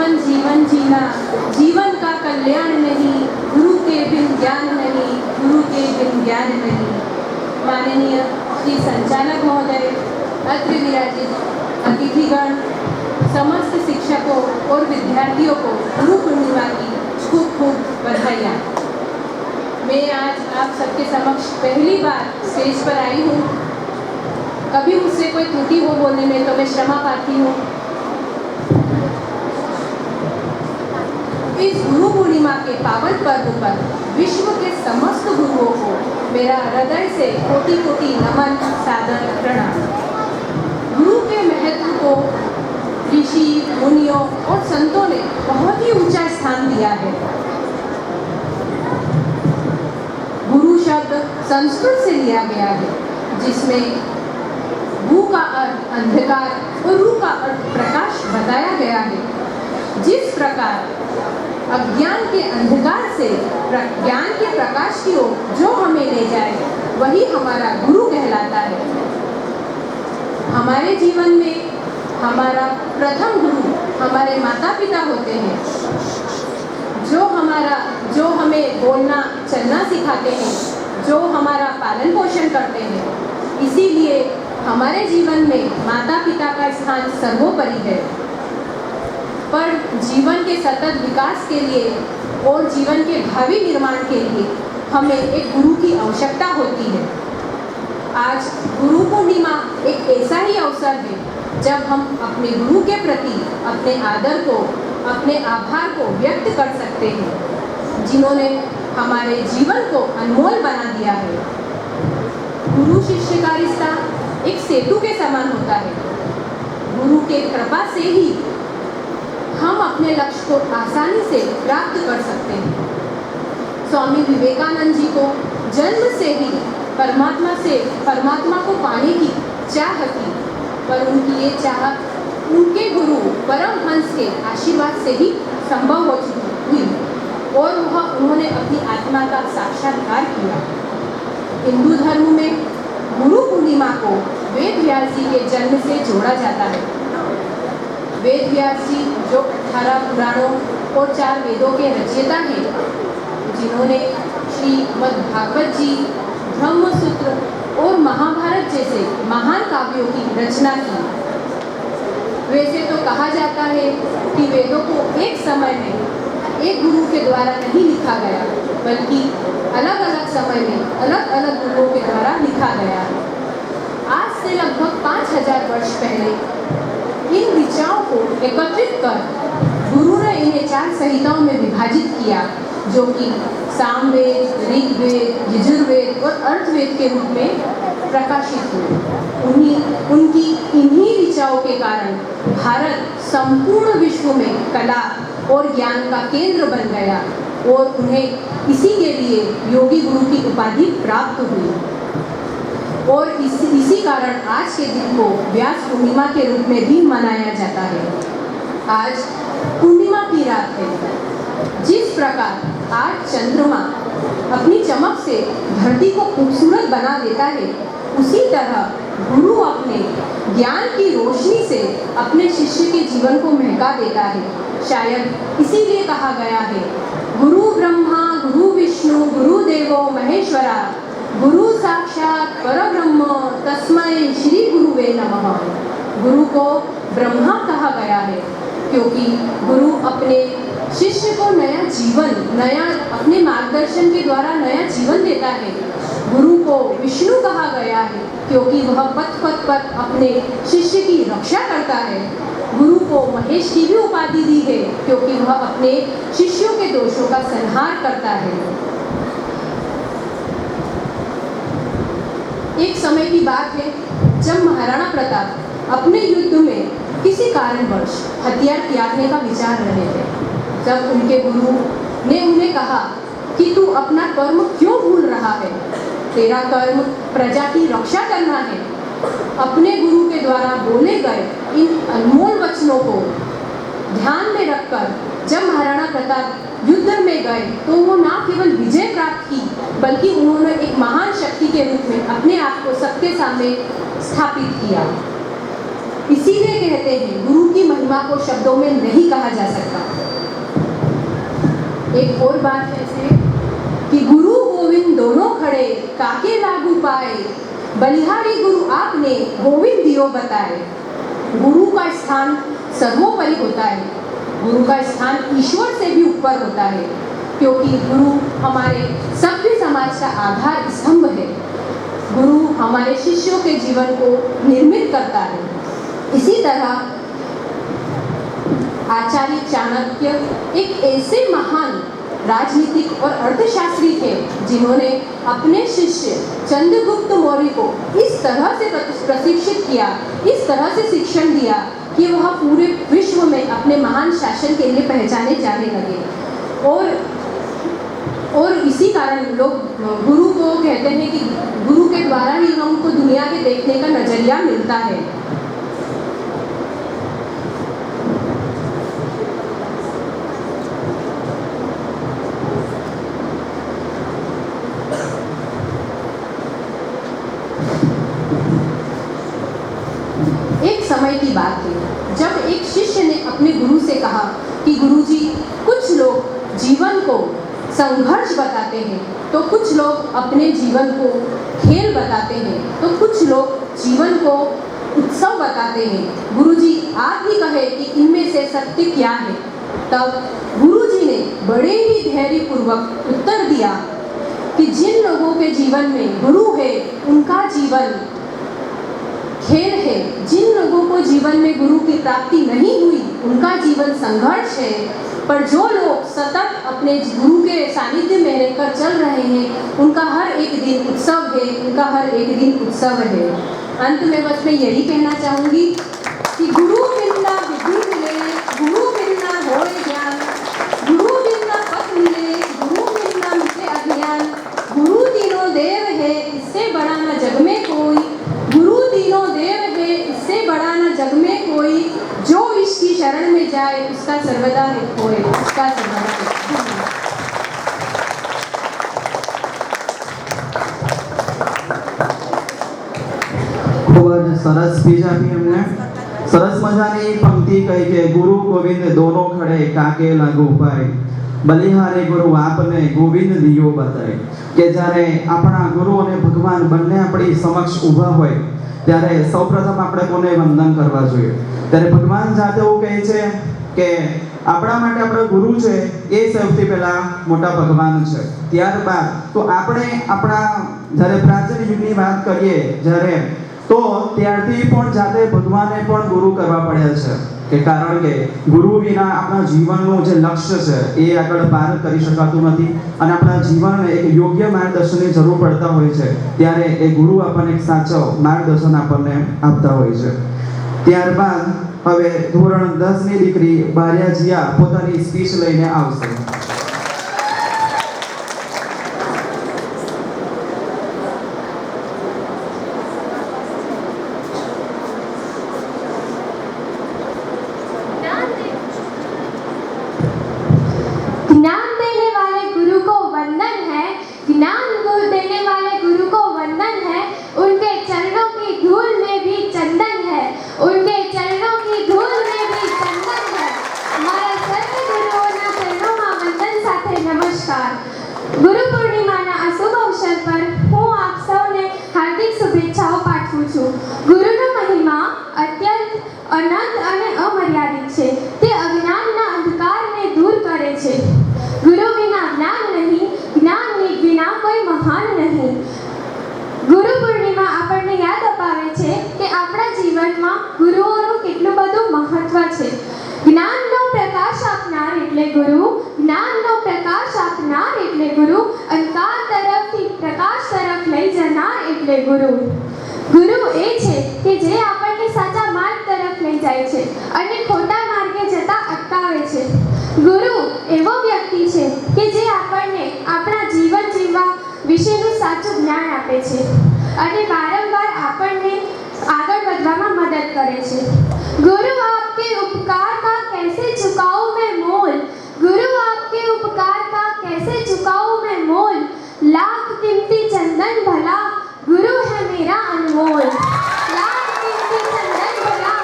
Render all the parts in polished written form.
निर्मल जीवन जीना, जीवन का कल्याण नहीं, गुरु के बिन ज्ञान नहीं, गुरु के बिन ज्ञान नहीं। माननीय श्री संचालक महोदय, अत्र विराजित अतिथिगण, समस्त शिक्षकों और विद्यार्थियों को गुरु पूर्णिमा की खूब खूब बधाइयाँ। मैं आज आप सबके समक्ष पहली बार स्टेज पर आई हूँ। कभी मुझसे कोई त्रुटि हो बोलने में तो मैं क्षमा पाती हूँ। इस गुरु पूर्णिमा के पावन पर्व पर विश्व के समस्त गुरुओं को मेरा हृदय से कोटि कोटि नमन, सादर प्रणाम। गुरु के महत्व को ऋषि, मुनियों और संतों ने बहुत ही ऊंचा स्थान दिया है। गुरु शब्द संस्कृत से लिया गया है, जिसमें गु का अर्थ अंधकार और रु का अर्थ प्रकाश बताया गया है। जिस प्रकार अज्ञान के अंधकार से ज्ञान के प्रकाश की ओर जो हमें ले जाए, वही हमारा गुरु कहलाता है। हमारे जीवन में हमारा प्रथम गुरु हमारे माता पिता होते हैं, जो हमें बोलना चलना सिखाते हैं, जो हमारा पालन पोषण करते हैं। इसीलिए हमारे जीवन में माता पिता का स्थान सर्वोपरि है। पर जीवन के सतत विकास के लिए और जीवन के भावी निर्माण के लिए हमें एक गुरु की आवश्यकता होती है। आज गुरु पूर्णिमा एक ऐसा ही अवसर है जब हम अपने गुरु के प्रति अपने आदर को, अपने आभार को व्यक्त कर सकते हैं, जिन्होंने हमारे जीवन को अनमोल बना दिया है। गुरु शिष्य का रिश्ता एक सेतु के समान होता है। गुरु के कृपा से ही हम अपने लक्ष्य को आसानी से प्राप्त कर सकते हैं। स्वामी विवेकानंद जी को जन्म से ही परमात्मा को पाने की चाह थी, पर उनकी ये चाह उनके गुरु परमहंस के आशीर्वाद से ही संभव हो हुई और उन्होंने अपनी आत्मा का साक्षात्कार किया। हिंदू धर्म में गुरु पूर्णिमा को वेद व्यास जी के जन्म से जोड़ा जाता है। वेद व्यास जी जो 18 पुराणों और 4 वेदों के रचयिता हैं, जिन्होंने श्रीमद् भागवत जी, ब्रह्मसूत्र और महाभारत जैसे महान काव्यों की रचना की। वैसे तो कहा जाता है कि वेदों को एक समय में एक गुरु के द्वारा नहीं लिखा गया, बल्कि अलग अलग समय में अलग अलग गुरुओं के द्वारा लिखा गया है। आज से लगभग 5000 वर्ष पहले इन ऋचाओं को एकत्रित कर गुरु ने इन्हें 4 संहिताओं में विभाजित किया, जो कि सामवेद, ऋग्वेद, यजुर्वेद और अर्थवेद के रूप में प्रकाशित हुए। उनकी इन्हीं ऋचाओं के कारण भारत संपूर्ण विश्व में कला और ज्ञान का केंद्र बन गया और उन्हें इसी के लिए योगी गुरु की उपाधि प्राप्त हुई। और इसी कारण आज के दिन को व्यास पूर्णिमा के रूप में भी मनाया जाता है। आज पूर्णिमा की रात है। जिस प्रकार आज चंद्रमा अपनी चमक से धरती को खूबसूरत बना देता है, उसी तरह गुरु अपने ज्ञान की रोशनी से अपने शिष्य के जीवन को महका देता है। शायद इसीलिए कहा गया है, गुरु ब्रह्मा गुरु विष्णु गुरु देवो महेश्वरा, गुरु साक्षात परब्रह्म तस्मै श्री गुरुवे नमः। गुरु को ब्रह्मा कहा गया है क्योंकि गुरु अपने शिष्य को नया अपने मार्गदर्शन के द्वारा नया जीवन देता है। गुरु को विष्णु कहा गया है क्योंकि वह पथ पथ पर अपने शिष्य की रक्षा करता है। गुरु को महेश की भी उपाधि दी है क्योंकि वह अपने शिष्यों के दोषों का संहार करता है। एक समय की बात है जब महाराणा प्रताप अपने युद्ध में किसी कारणवश हथियार त्यागने का विचार रहे थे। जब उनके गुरु ने उन्हें कहा कि तू अपना कर्म क्यों भूल रहा है, तेरा कर्म प्रजा की रक्षा करना है। अपने गुरु के द्वारा बोले गए इन अनमोल वचनों को ध्यान में रखकर जब महाराणा प्रताप युद्ध में गए तो वो न केवल विजय प्राप्त की, बल्कि उन्होंने एक महान शक्ति के रूप में अपने आप को सबके सामने स्थापित किया। इसीलिए कहते हैं गुरु की महिमा को शब्दों में नहीं कहा जा सकता। एक और बात है कि गुरु गोविंद दोनों खड़े काके लागू पाए, बलिहारी गुरु आपने गोविंद दियो बताए। गुरु का स्थान सर्वोपरि होता है, गुरु का स्थान ईश्वर से भी ऊपर होता है, क्योंकि गुरु हमारे सभ्य समाज का आधार स्तंभ है। गुरु हमारे शिष्यों के जीवन को निर्मित करता है। इसी तरह आचार्य चाणक्य एक ऐसे महान राजनीतिक और अर्थशास्त्री थे जिन्होंने अपने शिष्य चंद्रगुप्त मौर्य को इस तरह से प्रशिक्षित किया, इस तरह से शिक्षण दिया कि वह पूरे विश्व में अपने महान शासन के लिए पहचाने जाने लगे। और इसी कारण लोग गुरु को कहते हैं कि गुरु के द्वारा ही हमको दुनिया के देखने का नजरिया मिलता है। एक समय की बात है जब एक शिष्य ने अपने गुरु से कहा कि गुरुजी, कुछ लोग जीवन को संघर्ष बताते हैं, तो कुछ लोग अपने जीवन को खेल बताते हैं, तो कुछ लोग जीवन को उत्सव बताते हैं। गुरुजी, आप ही कहे कि इनमें से सत्य क्या है। तब गुरुजी ने बड़े ही धैर्यपूर्वक उत्तर दिया कि जिन लोगों के जीवन में गुरु है उनका जीवन खेल है, जिन लोगों को जीवन में गुरु की प्राप्ति नहीं हुई उनका जीवन संघर्ष है, पर जो लोग सतत अपने गुरु के सानिध्य में रहकर चल रहे हैं उनका हर एक दिन उत्सव है, उनका हर एक दिन उत्सव है। अंत में बस मैं यही कहना चाहूँगी कि गुरु मिलना विधि मिले, गुरु मिलना हो ज्ञान, गुरु मिलना पथ मिले, गुरु मिलना मिटे अज्ञान। गुरु तीनों देव है, इससे बड़ा न जग में कोई, गुरु तीनों देव है, इससे बड़ा न जग में कोई। जो इसकी शरण में जाए उसका सर्वदा हित होए, उसका सर्वदा हित होए। ખૂબ જ સરસ સ્પીચ આપી એમને। સરસ મજાની પંક્તિ કહી કે ગુરુ ગોવિંદ દોનો ખડે કાકે લાગુ પાય, બલિહારે ગુરુ આપને ગોવિંદ દિયો બતાય। કે જ્યારે આપણા ગુરુ અને ભગવાન બંને આપણી સમક્ષ ઊભા હોય ત્યારે સૌપ્રથમ આપણે કોને વંદન કરવા જોઈએ? ત્યારે ભગવાન જાતે એવું કહે છે કે આપણા માટે આપણા ગુરુ છે એ સૌથી પહેલા મોટા ભગવાન છે। ત્યારબાદ તો આપણે આપણા જ્યારે પ્રાચીન યુગની વાત કરીએ જ્યારે તો ત્યારથી પણ જાતે ભગવાને પણ ગુરુ કરવા પડ્યા છે કે કારણ કે ગુરુ વિના આપણા જીવનનું જે લક્ષ્ય છે એ આગળ પાર કરી શકાતું નથી અને આપણા જીવનને એક યોગ્ય માર્ગદર્શનની જરૂર પડતા હોય છે ત્યારે એ ગુરુ આપણને એક સાચો માર્ગદર્શન આપણને આપતા હોય છે। ત્યારબાદ હવે ધોરણ 10 ની દીકરી બારિયા જીયા પોતાની સ્પીચ લઈને આવશે। ज्ञान देने वाले गुरु को वंदन है, ज्ञान देने वाले गुरु को वंदन है। उनके चरणों की धूल में भी चंदन है, उनके चरणों की धूल में भी चंदन है। हमारा सर्व गुरुओना चरणों में वंदन साथे नमस्कार। गुरु पूर्णिमाના આ શુભ અવસર પર હું આપ સૌને હાર્દિક શુભેચ્છાઓ પાઠવું છું। ગુરુનો મહિમા અત્યંત અનંત અને અમર્યાદિત છે। તે અજ્ઞાનના અંધકારને દૂર કરે છે। ગુરુ વિના જ્ઞાન નહીં, જ્ઞાન વિના કોઈ મહાન નહીં। ગુરુ પૂર્ણિમા આપણને યાદ અપાવે છે કે આપણા જીવનમાં ગુરુઓનું કેટલું બધું મહત્વ છે। જ્ઞાનનો પ્રકાશ આપનાર એટલે ગુરુ, જ્ઞાનનો પ્રકાશ આપનાર એટલે ગુરુ, અંધકાર તરફથી પ્રકાશ તરફ લઈ જનાર એટલે ગુરુ। ગુરુ એ છે કે જે આપણને સાચા માર્ગ તરફ લઈ જાય છે અને ખોટા માર્ગે જતા અટકાવે છે। ગુરુ એવો વ્યક્તિ છે કે જે આપણને આપણા જીવન જીવવા વિશેનું સાચું જ્ઞાન આપે છે અને વારંવાર આપણને આગળ વધવામાં મદદ કરે છે। गुरु आपके उपकार का कैसे चुकाऊं मैं मोल, गुरु आपके उपकार का कैसे चुकाऊं मैं मोल। लाख कीमती चंदन भला गुरु है मेरा अनमोल, लाख कीमती चंदन भला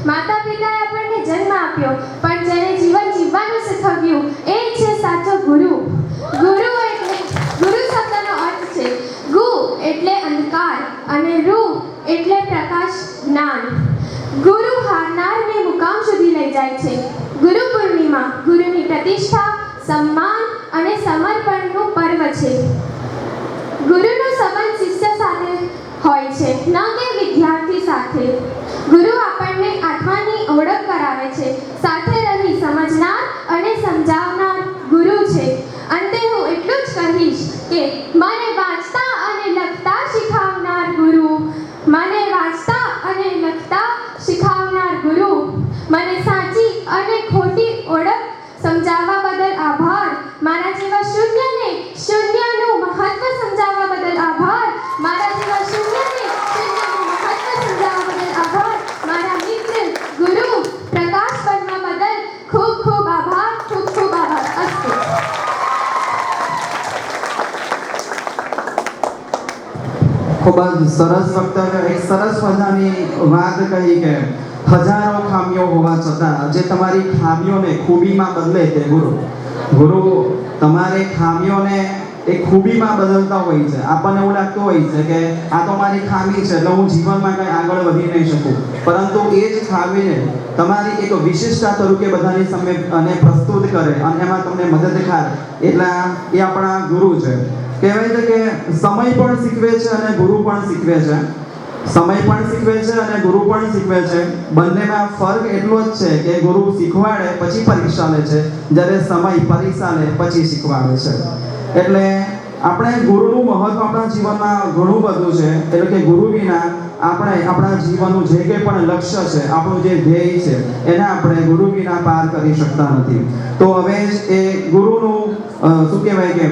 માતા પિતાએ આપણને જન્મ આપ્યો, પણ જેને જીવન જીવવાનું શીખવ્યું એ જ છે સાચો ગુરુ. ગુરુ શબ્દનો અર્થ છે ગુ એટલે અંધકાર અને રૂ એટલે પ્રકાશ, જ્ઞાન. ગુરુ હારનારને મુકામ સુધી લઈ જાય છે. ગુરુ પૂર્ણિમા ગુરુની પ્રતિષ્ઠા, સન્માન અને સમર્પણનું પર્વ છે. ગુરુનો સંબંધ શિષ્ય સાથે હોય છે, ન કે વિદ્યાર્થી સાથે. ગુરુ આપણને આત્માની ઓળખ કરાવે છે, સાથે રહી સમજનાર અને સમજાવનાર ગુરુ છે. અંતે હું એટલું જ કહીશ કે મને વાંચતા અને લખતા શીખવનાર ગુરુ, મને વાંચતા અને લખતા શીખવનાર ગુરુ, મને સાચી અને ખોટી ઓળખ સમજાવવા બદલ આભાર. મારા જેવા શૂન્યને શૂન્યનું મહત્વ સમજાવવા બદલ આભાર. મારા જેવા શૂન્યને શૂન્યનું મહત્વ સમજાવવા બદલ આભાર. મારા મિત્ર ગુરુ પ્રકાશ બનવા બદલ ખૂબ ખૂબ આભાર. ખૂબ ખૂબ આભાર. અસ્તુ. ખૂબ જ સરસ વક્તવ્ય. એક સરસ મજાની વાત કહી કે હજારો ખામીઓ હોવા છતાં જે તમારી ખામીઓને ખૂબીમાં બદલે તે ગુરુ. ગુરુ તમારે ખામીઓને એ ખૂબીમાં બદલતા હોય છે. આપણને એવું લાગતું હોય છે કે આ તો મારી ખામી છે એટલે હું જીવનમાં કંઈ આગળ વધી નહીં શકું, પરંતુ એ જ ખામીને તમારી એક વિશિષ્ટતા તરીકે બધાની સામે અને પ્રસ્તુત કરે અને એમાં તમને મદદગાર એટલા એ આપણા ગુરુ છે. કહેવાય છે કે સમય પણ શીખવે છે અને ગુરુ પણ શીખવે છે. સમય પણ શીખવે છે અને ગુરુ પણ શીખવે છે. બંનેમાં ફરક એટલો જ છે કે ગુરુ શીખવાડે પછી પરીક્ષા લે છે, જ્યારે સમય પરીક્ષા લે પછી શીખવાડે છે. એટલે આપણે ગુરુનું મહત્વ આપણા જીવનમાં ઘણું બધું છે. એટલે કે ગુરુ વિના આપણે આપણા જીવનનું જે કંઈ પણ લક્ષ્ય છે, આપણું જે ધ્યેય છે, એને આપણે ગુરુ વિના પાર કરી શકતા નથી. તો હવે એ ગુરુનું શું કહેવાય કે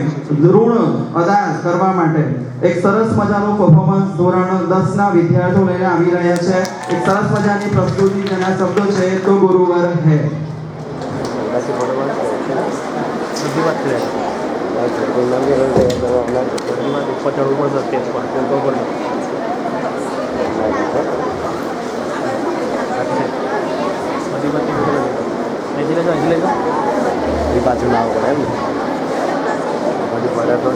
ઋણ અદા કરવા માટે એક સરસ મજાનું પરફોર્મન્સ ધોરણ 10ના વિદ્યાર્થીઓ લઈને આવી રહ્યા છે. એક સરસ મજાની પ્રસ્તુતિ, જેના શબ્દો છે તો ગુરુવર હે. પાછું ના પડે એમ બધું પડે તો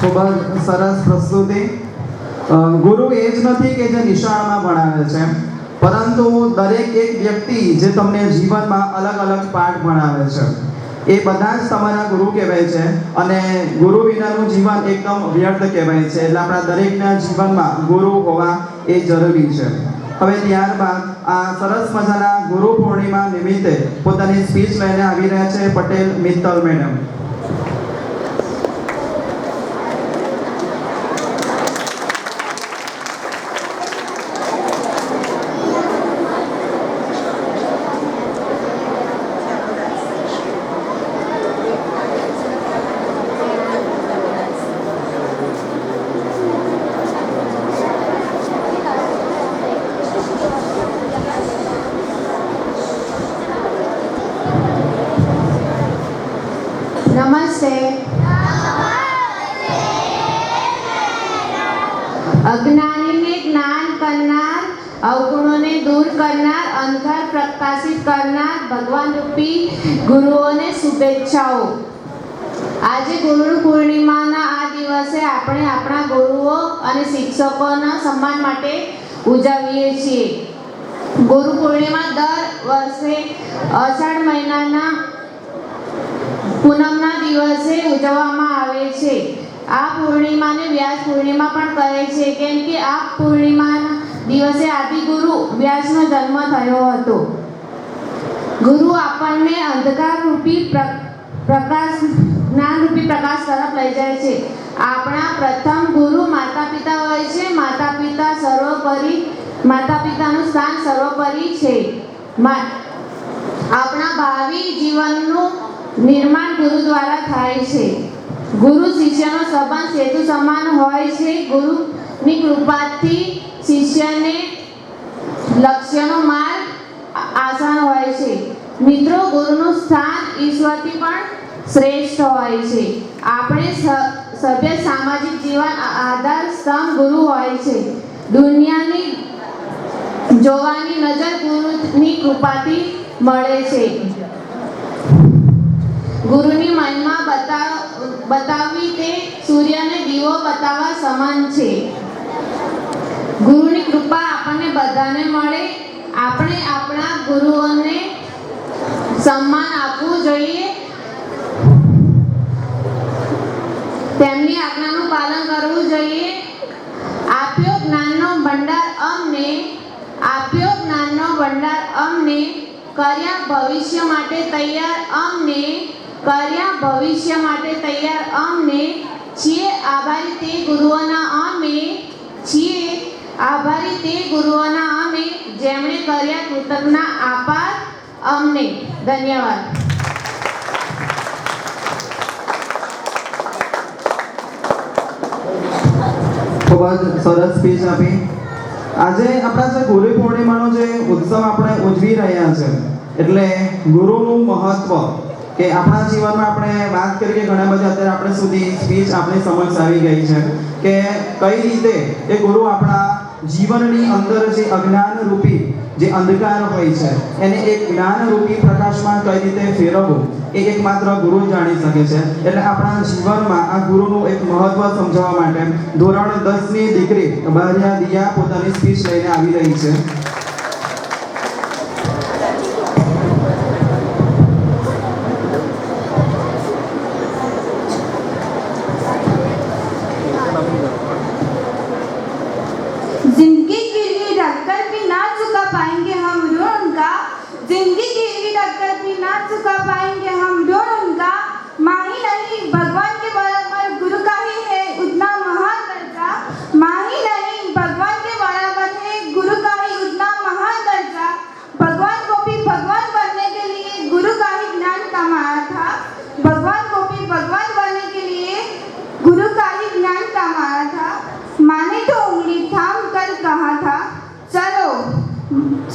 ખૂબ જ સરસ પ્રસ્તુતિ. ગુરુ એ જ નથી કે જે નિશાળમાં ભણાવે છે, પરંતુ દરેક એક વ્યક્તિ જે તમને જીવનમાં અલગ અલગ પાઠ ભણાવે છે. એ બધા જ તમારા ગુરુ કહેવાય છે અને ગુરુ વિનાનું જીવન એકદમ વ્યર્થ કહેવાય છે. એટલે આપણા દરેકના જીવનમાં ગુરુ હોવા એ જરૂરી છે. હવે ત્યારબાદ આ સરસ મજાના ગુરુ પૂર્ણિમા નિમિત્તે પોતાની સ્પીચ લઈને આવી રહ્યા છે પટેલ મિત્તલ મેડમ. નમસ્તે. અજ્ઞાનીને જ્ઞાન કરનાર, અવગુણોને દૂર કરનાર, અંધકાર પ્રકાશિત કરનાર ભગવાન રૂપી ગુરુઓને શુભેચ્છાઓ. આજે ગુરુ પૂર્ણિમાના આ દિવસે આપણે આપણા ગુરુઓ અને શિક્ષકોના સન્માન માટે ઉજવીએ છીએ. ગુરુ પૂર્ણિમા દર વર્ષે અષાઢ મહિનાના પૂનમના દિવસે ઉજવવામાં આવે છે. આ પૂર્ણિમાને વ્યાસ પૂર્ણિમા પણ કહે છે, કેમ કે આ પૂર્ણિમાના દિવસે આદિગુરુ વ્યાસનો જન્મ થયો હતો. ગુરુ આપણને અંધકાર રૂપી પ્રકાશ, જ્ઞાન રૂપી પ્રકાશ તરફ લઈ જાય છે. આપણા પ્રથમ ગુરુ માતા પિતા હોય છે. માતા પિતાનું સ્થાન સર્વોપરી છે. આપણા ભાવિ જીવનનું નિર્માણ ગુરુ દ્વારા થાય છે. ગુરુ શિષ્યનો સંબંધ સેતુ સમાન હોય છે. ગુરુની કૃપાથી શિષ્યને લક્ષ્યનો માર્ગ આસાન હોય છે. મિત્રો, ગુરુનું સ્થાન ઈશ્વરથી પણ શ્રેષ્ઠ હોય છે. આપણે સભ્ય સામાજિક જીવન આધાર સ્તંભ ગુરુ હોય છે. દુનિયાની જોવાની નજર ગુરુની કૃપાથી મળે છે. ગુરુની મહિમા બતાવવી તે સૂર્યને દીવો બતાવવા સમાન છે. ગુરુની કૃપા આપણને બધાને મળે. આપણે આપણા ગુરુઓને સન્માન આપવું જોઈએ. તેમની આજ્ઞાનું પાલન કરવું જોઈએ. આપ્યો જ્ઞાનનો ભંડાર અમને કર્યા ભવિષ્ય માટે તૈયાર અમને છીએ આભારી તે ગુરુઓના અમે જેમણે કર્યા કૃતજ્ઞ આભાર અમને. ધન્યવાદ. ખૂબ જ સરસ સ્પીચ આપી. આજે આપણા જે ગુરુ પૂર્ણિમાનો જે ઉત્સવ આપણે ઉજવી રહ્યા છે, એટલે ગુરુનું મહત્વ કે આપણા જીવનમાં આપણે વાત કરી કે ઘણા બધા અત્યારે આપણે સુધી સ્પીચ આપણી સમક્ષ આવી ગઈ છે કે કઈ રીતે એ ગુરુ આપણા જીવનની અંદર જે અજ્ઞાન રૂપી જે અંધકાર હોય છે એને એક જ્ઞાન રૂપી પ્રકાશમાં કઈ રીતે ફેરવવું એ એકમાત્ર ગુરુ જાણી શકે છે. એટલે આપણા જીવનમાં આ ગુરુનું એક મહત્વ સમજાવવા માટે ધોરણ 10 ની દીકરી બારિયા દિયા પોતાની સ્પીચ લઈને આવી રહી છે. जिंदगी गिरवी रखकर भी ना चुका पाएंगे हम ऋण उनका. जिंदगी गिरवी रखकर भी ना चुका पाएंगे हम ऋण उनका. माही नहीं भगवान के बराबर गुरु का ही है उतना महान दर्जा. माही नहीं भगवान के बराबर है गुरु का ही उतना महान दर्जा. भगवान को भी भगवान बनने के लिए गुरु का ही ज्ञान कमाया था. भगवान को भी भगवान बनने के लिए गुरु का ही ज्ञान कमाया था. माने तो उंगली थाम कर कहा था चलो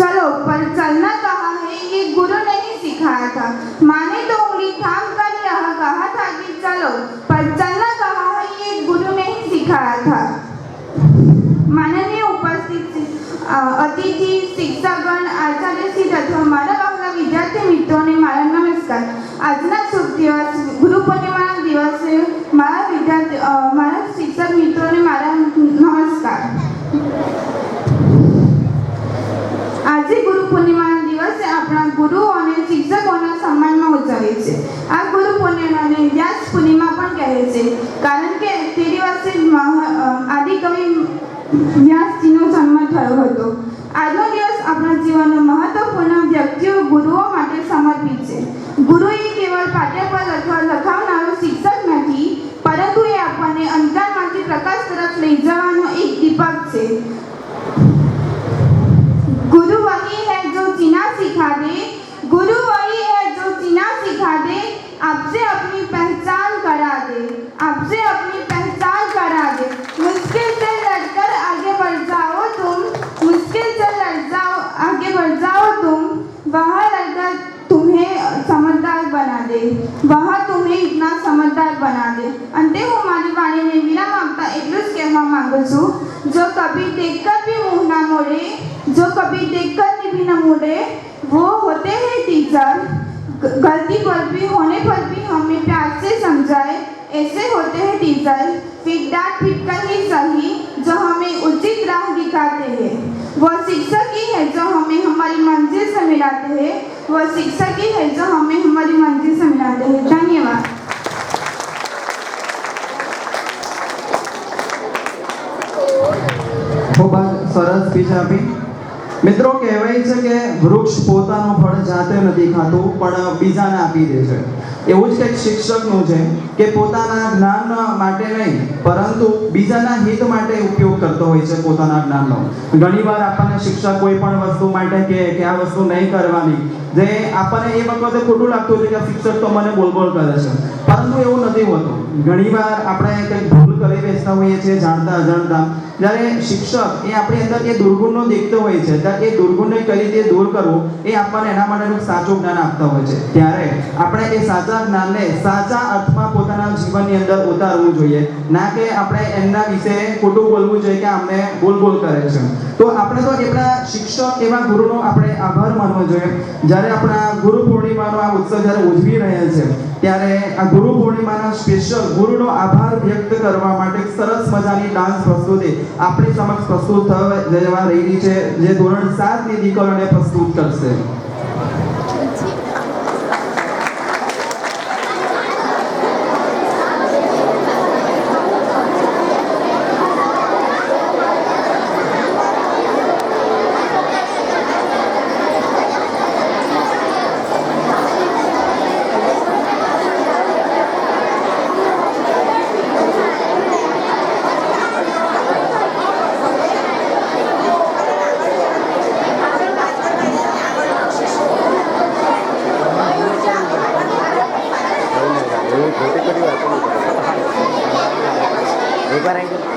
चलो, पर चलना कहा है ये गुरु ने ही सिखाया था. माने तो उंगली थाम कर यह कहा था कि चलो, पर चलना कहा है ये गुरु ने ही सिखाया था. माननीय उपस्थित अतिथि, शिक्षकगण, आचार्यश्री तथा મારા વહાલા વિદ્યાર્થી મિત્રોને મારા નમસ્કાર. આજના શુભ દિવસ ગુરુ પૂર્ણિમાના દિવસે મારા શિક્ષક મિત્રોને મારા નમસ્કાર. આજે ગુરુ પૂર્ણિમાના દિવસે આપણા ગુરુઓ અને શિક્ષકોના સન્માનમાં ઉજવીએ છીએ. આ પણ કહે છે, કારણ કે તે દિવસે આદિકવિ વ્યાસજીનો જન્મ થયો હતો. આજનો દિવસ આપણા જીવનનો મહત્વપૂર્ણ વ્યક્તિઓ ગુરુઓ માટે સમર્પિત છે. ગુરુ એ કેવળ પાઠ્ય પર લખાવનારો શિક્ષક નથી, પરંતુ એ આપણને અંધકારમાંથી પ્રકાશ તરફ લઈ જવાનો એક દીપક છે. गुरु वही है जो जीना सिखा दे, गुरु वही है जो जीना सिखा दे, आपसे अपनी पहचान करा दे, आपसे अपनी पहचान करा दे. मुश्किल से लड़कर आगे बढ़ जाओ तुम, मुश्किल से आगे बढ़ जाओ तुम, वह लड़का तुम्हें समझदार बना दे, वह तुम्हें इतना समझदार बना दे. अंते હું મારી વાણીને વિરામ આપતા એટલું જ કહેવા માંગુ છું, जो कभी देखकर भी मुंह ना मोड़े, जो कभी देखकर भी न मुड़े, वो होते हैं टीचर. गलती पर भी होने पर भी हमें प्यार से समझाए, ऐसे होते हैं टीचर. फिर डांट पीट कर ही सही, जो हमें उचित राह दिखाते हैं. वो शिक्षक ही है जो हमें हमारी मंजिल से मिलाते हैं, वो शिक्षक ही है जो हमें हमारी मंजिल से मिलाते हैं. धन्यवाद. ખૂબ જ સરસ સ્પીચ આપી. મિત્રો, કહેવાય છે કે વૃક્ષ પોતાનું ફળ જાતે નથી ખાતું, પણ બીજાને આપી દે છે. એવું જ કંઈક શિક્ષકનું છે કે પોતાના જ્ઞાન માટે નહીં, પરંતુ બીજાના હિત માટે ઉપયોગ કરતો હોય છે પોતાના જ્ઞાનનો. ઘણીવાર આપણને શિક્ષક કોઈ પણ વસ્તુ માટે કે આ વસ્તુ નહીં કરવાની, જે આપણને એ વખતે ખોટું લાગતું હોય કે શિક્ષક તો મને બોલ કરે છે, પરંતુ એવું નથી હોતું. ઘણીવાર આપણે કંઈક ભૂલ કરી બેસતા હોઈએ છીએ જાણતા અજાણતા. જ્યારે શિક્ષક એ આપણી અંદર એ દુર્ગુણનો દેખતો હોય છે, ત્યારે એ દુર્ગુણને કઈ રીતે દૂર કરવું એ આપણને એના માટેનું સાચું જ્ઞાન આપતા હોય છે. ત્યારે આપણે એ સાચા જ્ઞાનને સાચા અર્થમાં પોતાના જીવનની અંદર ઉતારવું જોઈએ, ના કે આપણે એમના વિશે ખોટું બોલવું જોઈએ કે અમને બોલ કરે છે. તો આપણે તો એમના શિક્ષક એવા ગુરુનો આપણે આભાર માનવો જોઈએ. જ્યારે આપણા ગુરુ પૂર્ણિમાનો આ ઉત્સવ જ્યારે ઉજવી રહ્યા છે, ત્યારે આ ગુરુ પૂર્ણિમાના સ્પેશિયલ ગુરુનો આભાર વ્યક્ત કરવા માટે સરસ મજાની ડાન્સ પ્રસ્તુતિ આપણી સમક્ષ પ્રસ્તુત થવા રહી છે, જે ધોરણ 7 ની દીકરીઓને પ્રસ્તુત કરશે. एक बार आएंगे